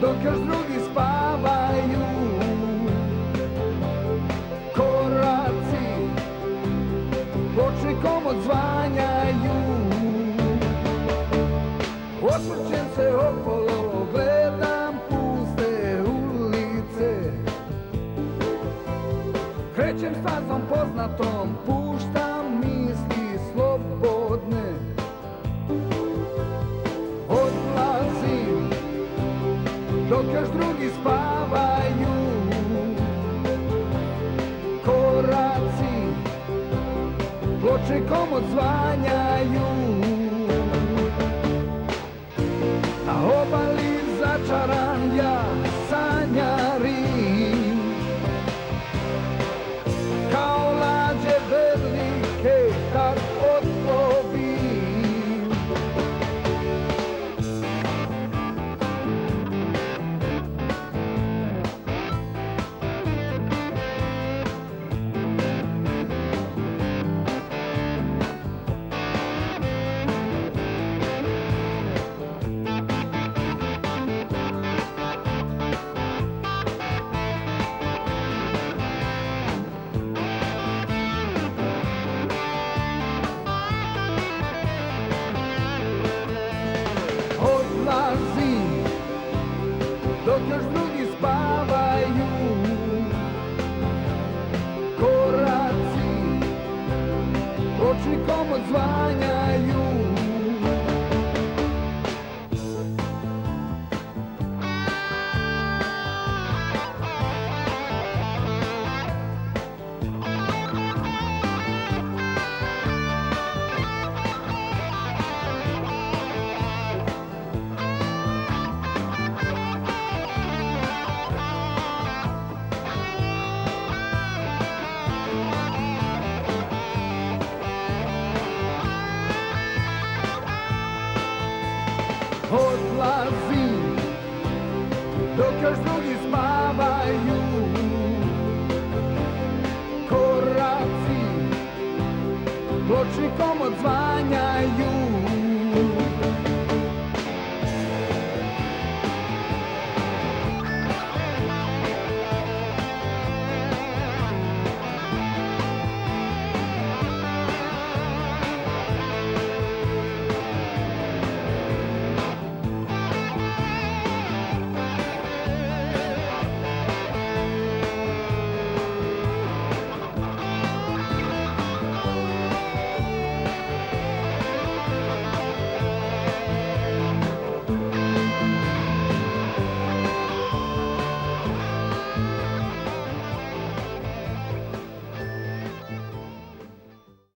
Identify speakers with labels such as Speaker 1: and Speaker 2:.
Speaker 1: dok još drugi spavaju. Koraci pločnikom odzvanjaju. Osvrćem se okolo, gledam puste ulice. Krećem stazom poznatom, puštam misli slobodne. Odlazim dok još drugi spavaju. Koraci pločnikom odzvanjaju. Na obali začaran ja sanjarim, kao lađe velike kad otplovim. Odlazim dok još drugi spavaju. Koraci pločnikom odzvanjaju. Odlazim dok još drugi spavaju. Koraci pločnikom odzvanjaju.